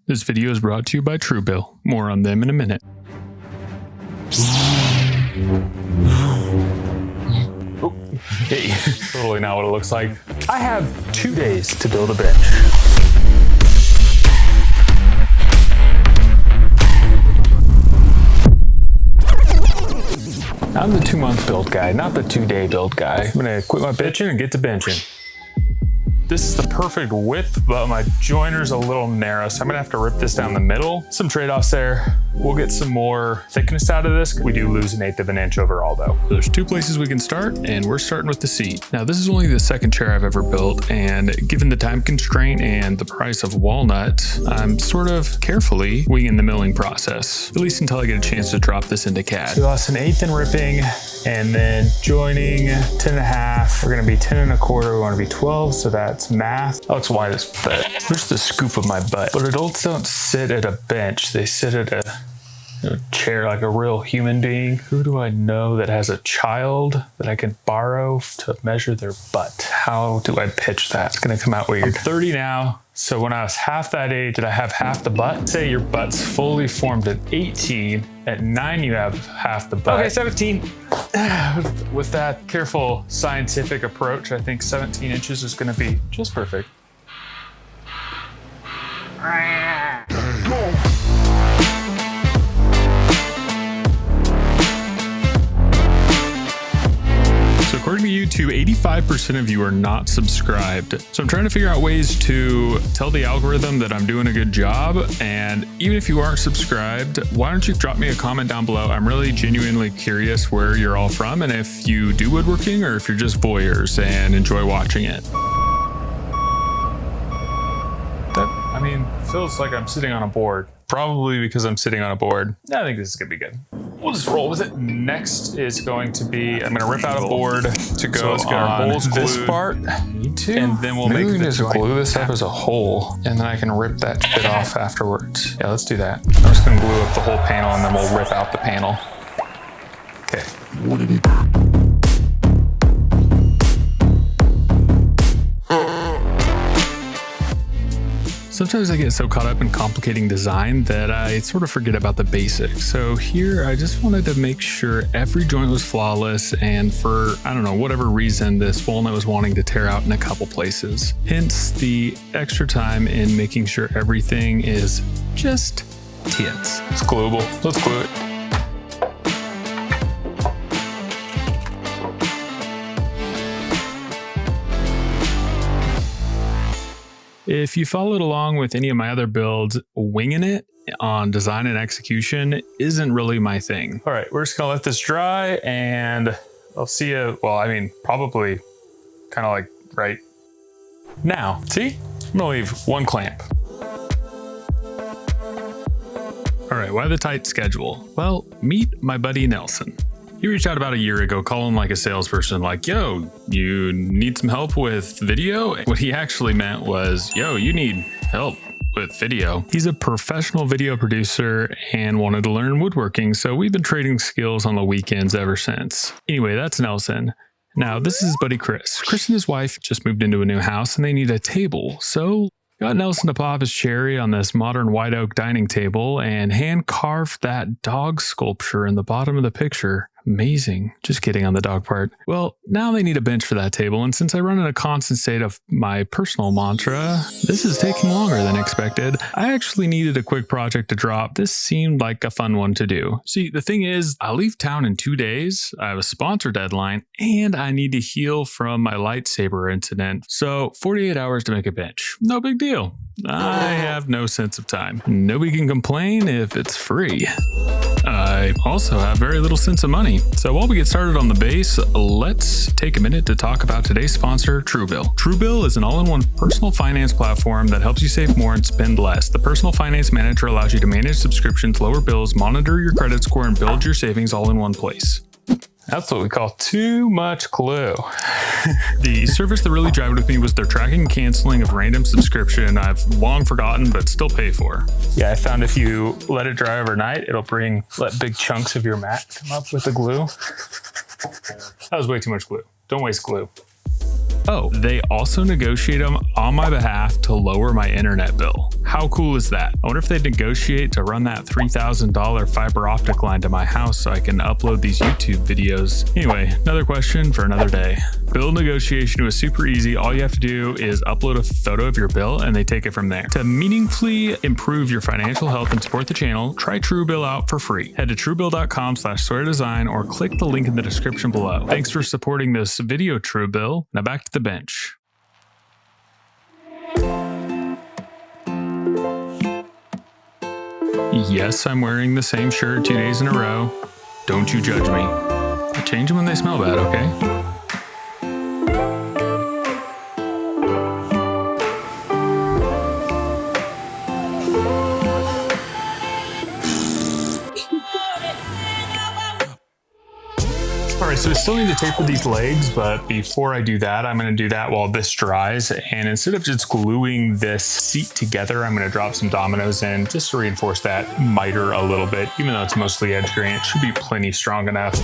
This video is brought to you by Truebill. More on them in a minute. Oh, hey, totally not what it looks like. I have 2 days to build a bench. I'm the 2-month build guy, not the 2-day build guy. I'm gonna quit my bitching and get to benching. This is the perfect width, but my joiner's a little narrow, so I'm gonna have to rip this down the middle. Some trade-offs there. We'll get some more thickness out of this. We do lose 1/8 of an inch overall though. There's 2 places we can start, and we're starting with the seat. Now this is only the 2nd chair I've ever built, and given the time constraint and the price of walnut, I'm sort of carefully winging the milling process, at least until I get a chance to drop this into CAD. So we lost 1/8 in ripping, and then joining 10.5. We're gonna be 10 1/4. We wanna be 12, so that's math. That looks wide as fuck. Where's the scoop of my butt? But adults don't sit at a bench. They sit at a chair like a real human being. Who do I know that has a child that I can borrow to measure their butt? How do I pitch that? It's gonna come out weird. I'm 30 now. So when I was half that age, did I have half the butt? Say your butt's fully formed at 18. At 9, you have half the butt. Okay, 17. With that careful scientific approach, I think 17 inches is gonna be just perfect. So according to YouTube, 85% of you are not subscribed. So I'm trying to figure out ways to tell the algorithm that I'm doing a good job. And even if you aren't subscribed, why don't you drop me a comment down below? I'm really genuinely curious where you're all from and if you do woodworking or if you're just voyeurs and enjoy watching it. That, I mean, feels like I'm sitting on a board. Probably because I'm sitting on a board. I think this is gonna be good. We'll just roll with it. Next is going to be, I'm gonna rip out a board to go let's get our on holes this glued. part. Need to. And then we'll Maybe make we the just joint. glue this up as a hole, and then I can rip that shit off afterwards. Yeah, let's do that. I'm just gonna glue up the whole panel, and then we'll rip out the panel. Okay. Sometimes I get so caught up in complicating design that I sort of forget about the basics. So here I just wanted to make sure every joint was flawless, and for, I don't know, whatever reason, this walnut was wanting to tear out in a couple places. Hence the extra time in making sure everything is just tits. It's glueable. Let's glue it. If you followed along with any of my other builds, winging it on design and execution isn't really my thing. All right, we're just gonna let this dry, and I'll see you, well, I mean, probably kind of like right now. See? I'm gonna leave 1 clamp. All right, why the tight schedule? Well, meet my buddy Nelson. He reached out about a year ago, calling like a salesperson, like, yo, you need some help with video? What he actually meant was, yo, you need help with video. He's a professional video producer and wanted to learn woodworking, so we've been trading skills on the weekends ever since. Anyway, that's Nelson. Now, this is his buddy Chris. Chris and his wife just moved into a new house and they need a table, so got Nelson to pop his cherry on this modern white oak dining table and hand carved that dog sculpture in the bottom of the picture. Amazing. Just kidding on the dog part. Well, now they need a bench for that table, and since I run in a constant state of my personal mantra, this is taking longer than expected. I actually needed a quick project to drop. This seemed like a fun one to do. See, the thing is, I leave town in 2 days, I have a sponsor deadline, and I need to heal from my lightsaber incident. So 48 hours to make a bench. No big deal. I have no sense of time. Nobody can complain if it's free. I also have very little sense of money. So while we get started on the base, let's take a minute to talk about today's sponsor, Truebill. Truebill is an all-in-one personal finance platform that helps you save more and spend less. The personal finance manager allows you to manage subscriptions, lower bills, monitor your credit score, and build your savings all in one place. That's what we call too much glue. The service that really drove with me was their tracking and canceling of random subscription I've long forgotten but still pay for. Yeah, I found if you let it dry overnight, it'll let big chunks of your mat come up with the glue. That was way too much glue. Don't waste glue. Oh, they also negotiate them on my behalf to lower my internet bill. How cool is that? I wonder if they'd negotiate to run that $3,000 fiber optic line to my house so I can upload these YouTube videos. Anyway, another question for another day. Bill negotiation was super easy. All you have to do is upload a photo of your bill and they take it from there. To meaningfully improve your financial health and support the channel, try Truebill out for free. Head to truebill.com/SawyerDesign or click the link in the description below. Thanks for supporting this video, Truebill. Now back to the bench. Yes, I'm wearing the same shirt 2 days in a row. Don't you judge me. I change them when they smell bad, okay? All right, so we still need to taper these legs, but before I do that, I'm going to do that while this dries. And instead of just gluing this seat together, I'm going to drop some dominoes in just to reinforce that miter a little bit. Even though it's mostly edge grain, it should be plenty strong enough.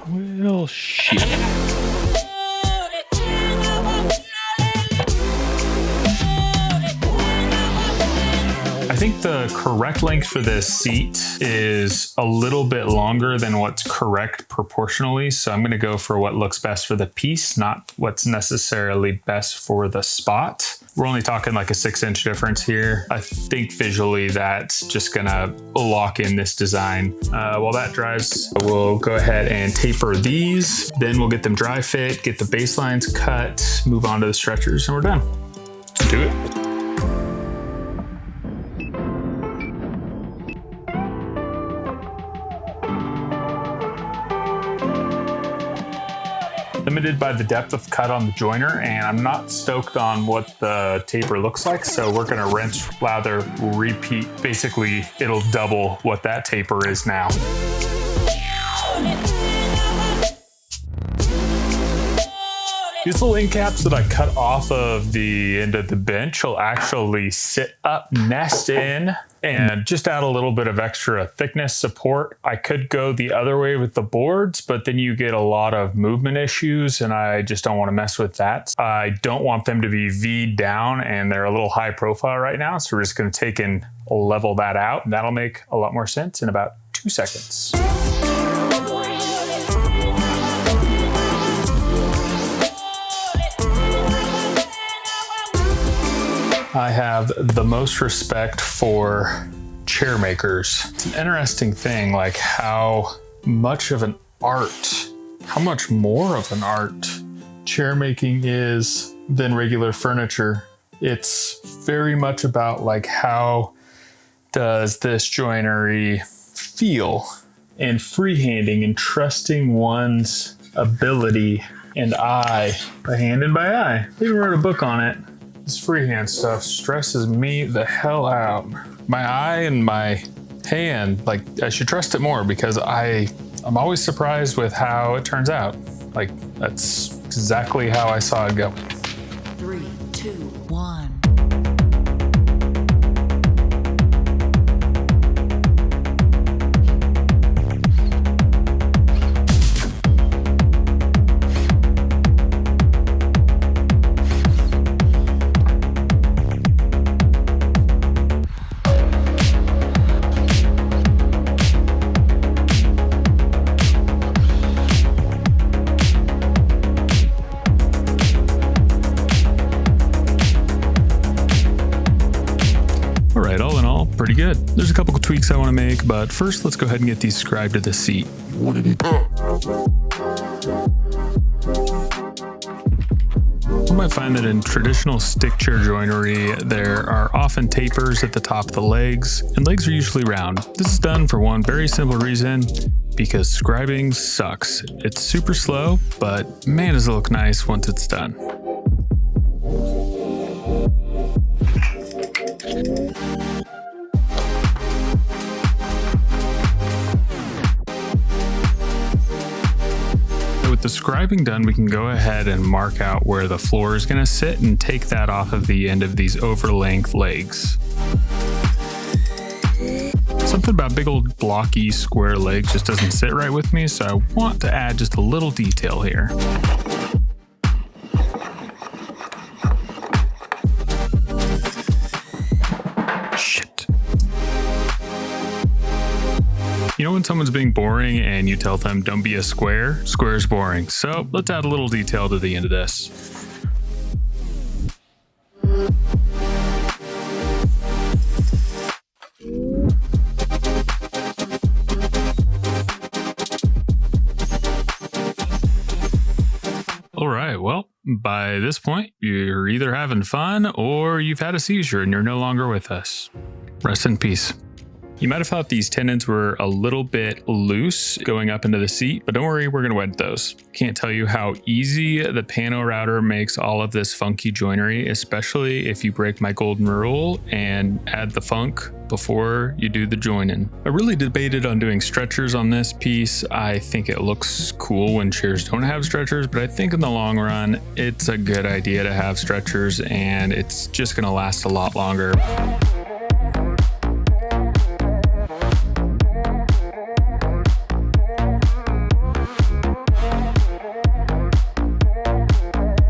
Well, shit. I think the correct length for this seat is a little bit longer than what's correct proportionally. So I'm going to go for what looks best for the piece, not what's necessarily best for the spot. We're only talking like a 6-inch difference here. I think visually that's just going to lock in this design. While that dries, we'll go ahead and taper these. Then we'll get them dry fit, get the baselines cut, move on to the stretchers, and we're done. Let's do it. Limited by the depth of cut on the joiner, and I'm not stoked on what the taper looks like, so we're gonna rinse, lather, repeat. Basically, it'll double what that taper is now. These little end caps that I cut off of the end of the bench will actually sit up, nest in, and just add a little bit of extra thickness support. I could go the other way with the boards, but then you get a lot of movement issues, and I just don't want to mess with that. I don't want them to be V'd down, and they're a little high profile right now, so we're just going to take and level that out. That'll make a lot more sense in about 2 seconds. I have the most respect for chair makers. It's an interesting thing, like how much of an art, how much more of an art chair making is than regular furniture. It's very much about like how does this joinery feel, and freehanding and trusting one's ability and eye, by hand and by eye. I even wrote a book on it. This freehand stuff stresses me the hell out. My eye and my hand, like I should trust it more because I'm always surprised with how it turns out. Like that's exactly how I saw it go. 3, 2, 1. Pretty good. There's a couple of tweaks I want to make, but first let's go ahead and get these scribed to the seat. You might find that in traditional stick chair joinery, there are often tapers at the top of the legs, and legs are usually round. This is done for one very simple reason, because scribing sucks. It's super slow, but man does it look nice once it's done. With the scribing done, we can go ahead and mark out where the floor is going to sit and take that off of the end of these over-length legs. Something about big old blocky square legs just doesn't sit right with me, so I want to add just a little detail here. Shit. You know when someone's being boring and you tell them don't be a square? Square's boring. So let's add a little detail to the end of this. All right, well, by this point, you're either having fun or you've had a seizure and you're no longer with us. Rest in peace. You might have thought these tenons were a little bit loose going up into the seat, but don't worry, we're gonna wed those. Can't tell you how easy the PantoRouter makes all of this funky joinery, especially if you break my golden rule and add the funk before you do the joining. I really debated on doing stretchers on this piece. I think it looks cool when chairs don't have stretchers, but I think in the long run, it's a good idea to have stretchers and it's just gonna last a lot longer.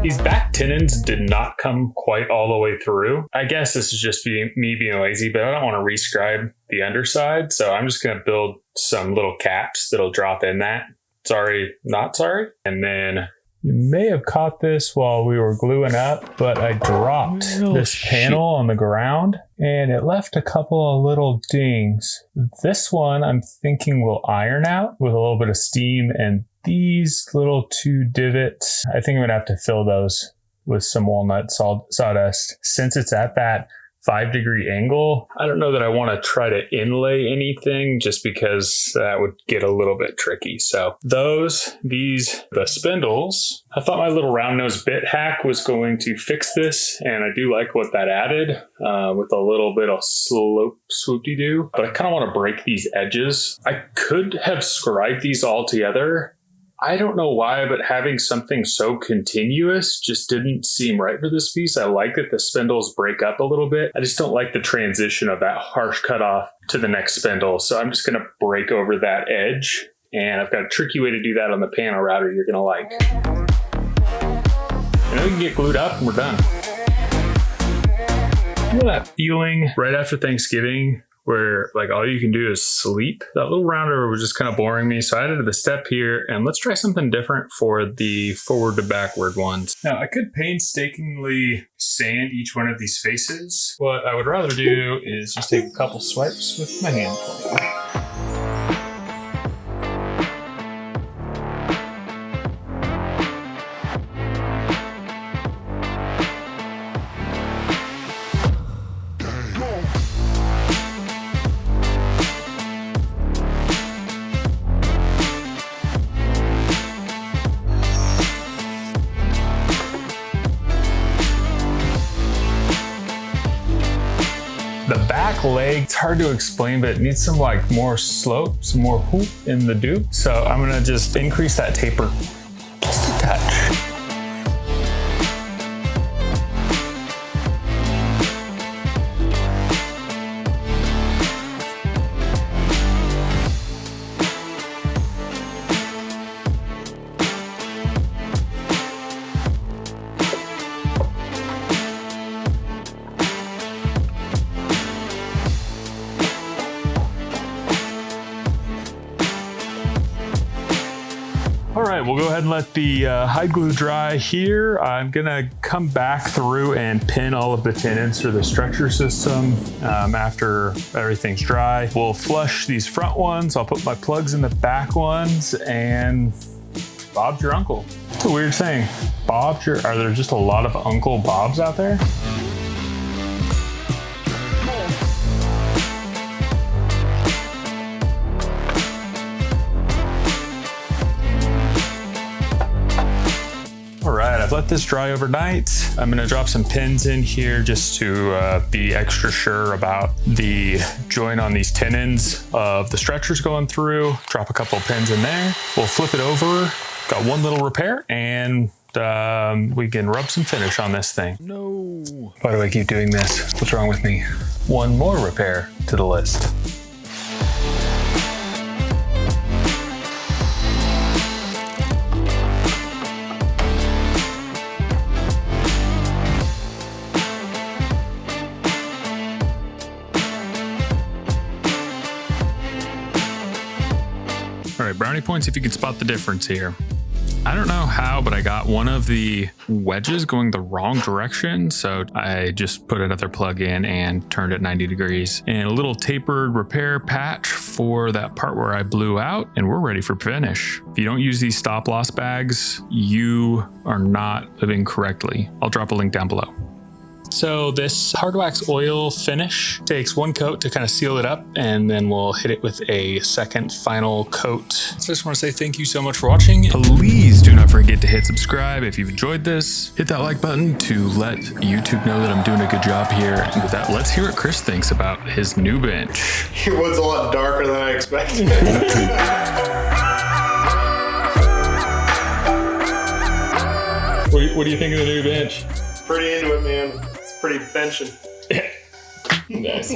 These back tenons did not come quite all the way through. I guess this is just me being lazy, but I don't want to rescribe the underside. So I'm just going to build some little caps that'll drop in that. Sorry, not sorry. And then you may have caught this while we were gluing up, but I dropped this panel on the ground and it left a couple of little dings. This one I'm thinking will iron out with a little bit of steam, and these little 2 divots, I think I'm gonna have to fill those with some walnut sawdust. Since it's at that 5-degree angle, I don't know that I want to try to inlay anything just because that would get a little bit tricky. So the spindles, I thought my little round nose bit hack was going to fix this, and I do like what that added with a little bit of swoop-de-doo, but I kind of want to break these edges. I could have scribed these all together. I don't know why, but having something so continuous just didn't seem right for this piece. I like that the spindles break up a little bit. I just don't like the transition of that harsh cutoff to the next spindle. So I'm just going to break over that edge. And I've got a tricky way to do that on the PantoRouter you're going to like. And then we can get glued up and we're done. You know that feeling right after Thanksgiving where like all you can do is sleep? That little rounder was just kind of boring me. So I added the step here, and let's try something different for the forward to backward ones. Now I could painstakingly sand each one of these faces. What I would rather do is just take a couple swipes with my hand plane. The back leg, it's hard to explain, but it needs some like more slope, some more hoop in the do. So I'm gonna just increase that taper just a touch. All right, we'll go ahead and let the hide glue dry here. I'm gonna come back through and pin all of the tenons for the structure system after everything's dry. We'll flush these front ones. I'll put my plugs in the back ones, and Bob's your uncle. It's a weird saying. Bob's your, are there just a lot of Uncle Bobs out there? I've let this dry overnight. I'm gonna drop some pins in here just to be extra sure about the joint on these tenons of the stretchers going through. Drop a couple of pins in there. We'll flip it over. Got one little repair, and we can rub some finish on this thing. No. Why do I keep doing this? What's wrong with me? One more repair to the list. Brownie points if you can spot the difference here. I don't know how, but I got one of the wedges going the wrong direction. So I just put another plug in and turned it 90 degrees, and a little tapered repair patch for that part where I blew out, and we're ready for finish. If you don't use these stop loss bags, you are not living correctly. I'll drop a link down below. So this hard wax oil finish takes one coat to kind of seal it up, and then we'll hit it with a second final coat. So I just want to say thank you so much for watching. Please do not forget to hit subscribe if you've enjoyed this. Hit that like button to let YouTube know that I'm doing a good job here. And with that, let's hear what Chris thinks about his new bench. It was a lot darker than I expected. What do you think of the new bench? Pretty into it, man. It's pretty benching. Nice.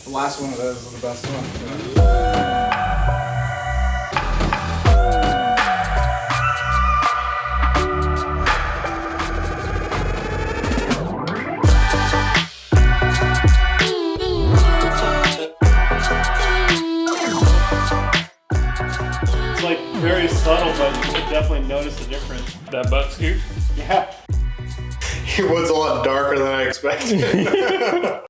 The last one of those was the best one. It's like very subtle, but you can definitely notice the difference. That butt scoop? Yeah. It was a lot darker than I expected.